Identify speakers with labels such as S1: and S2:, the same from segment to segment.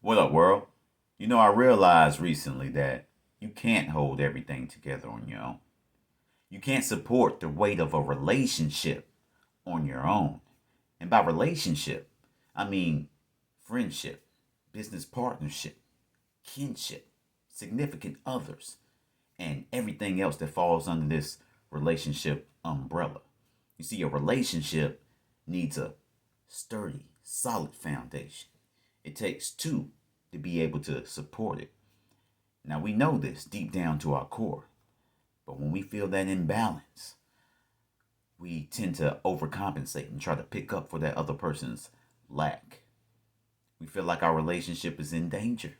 S1: What up, world? I realized recently that you can't hold everything together on your own. You can't support the weight of a relationship on your own. And by relationship, I mean friendship, business partnership, kinship, significant others, and everything else that falls under this relationship umbrella. You see, a relationship needs a sturdy, solid foundation. It takes two to be able to support it. Now, we know this deep down to our core, but when we feel that imbalance, we tend to overcompensate and try to pick up for that other person's lack. We feel like our relationship is in danger.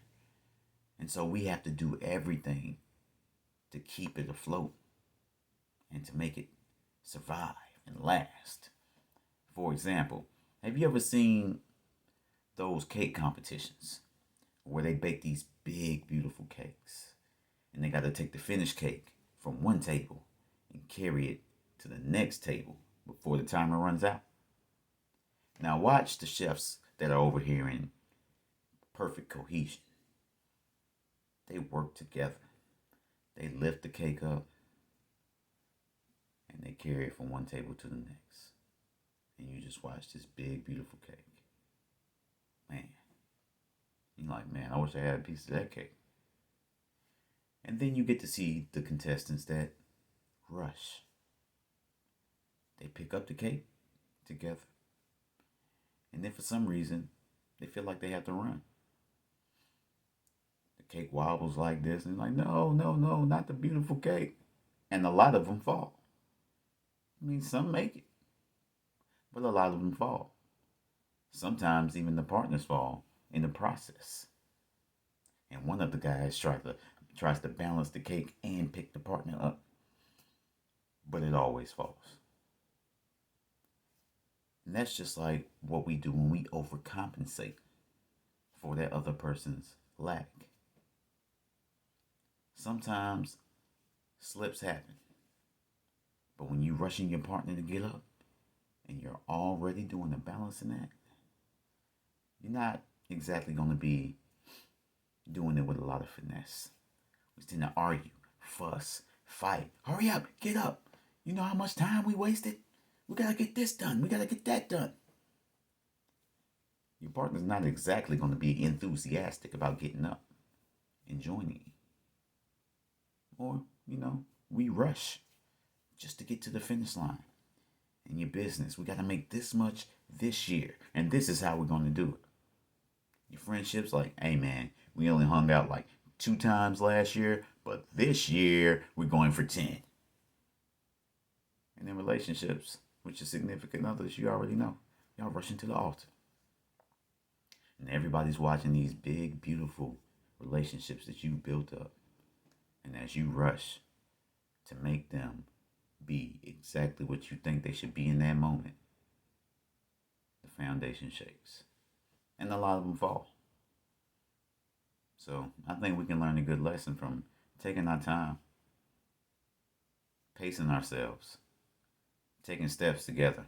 S1: And so we have to do everything to keep it afloat and to make it survive and last. For example, have you ever seen those cake competitions where they bake these big, beautiful cakes and they got to take the finished cake from one table and carry it to the next table before the timer runs out? Now, watch the chefs that are over here in perfect cohesion. They work together. They lift the cake up and they carry it from one table to the next. And you just watch this big, beautiful cake. Man, you're like, man, I wish I had a piece of that cake. And then you get to see the contestants that rush. They pick up the cake together. And then for some reason, they feel like they have to run. The cake wobbles like this, and like, no, no, no, not the beautiful cake. And a lot of them fall. I mean, some make it, but a lot of them fall. Sometimes even the partners fall in the process. And one of the guys tries to balance the cake and pick the partner up, but it always falls. And that's just like what we do when we overcompensate for that other person's lack. Sometimes slips happen, but when you're rushing your partner to get up and you're already doing a balancing act, you're not exactly going to be doing it with a lot of finesse. We tend to argue, fuss, fight. Hurry up, get up. You know how much time we wasted? We got to get this done. We got to get that done. Your partner's not exactly going to be enthusiastic about getting up and joining you. Or, we rush just to get to the finish line. In your business, we got to make this much this year, and this is how we're going to do it. Your friendships, like, hey man, we only hung out like 2 times last year, but this year we're going for 10. And in relationships with your significant others, you already know. Y'all rushing to the altar. And everybody's watching these big, beautiful relationships that you built up. And as you rush to make them be exactly what you think they should be in that moment, the foundation shakes. And a lot of them fall. So I think we can learn a good lesson from taking our time, pacing ourselves, taking steps together,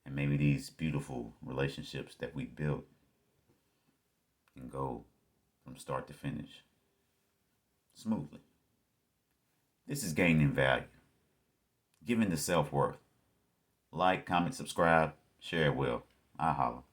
S1: and maybe these beautiful relationships that we built can go from start to finish smoothly. This is gaining value, giving the self-worth. Like, comment, subscribe, share it well. I holla.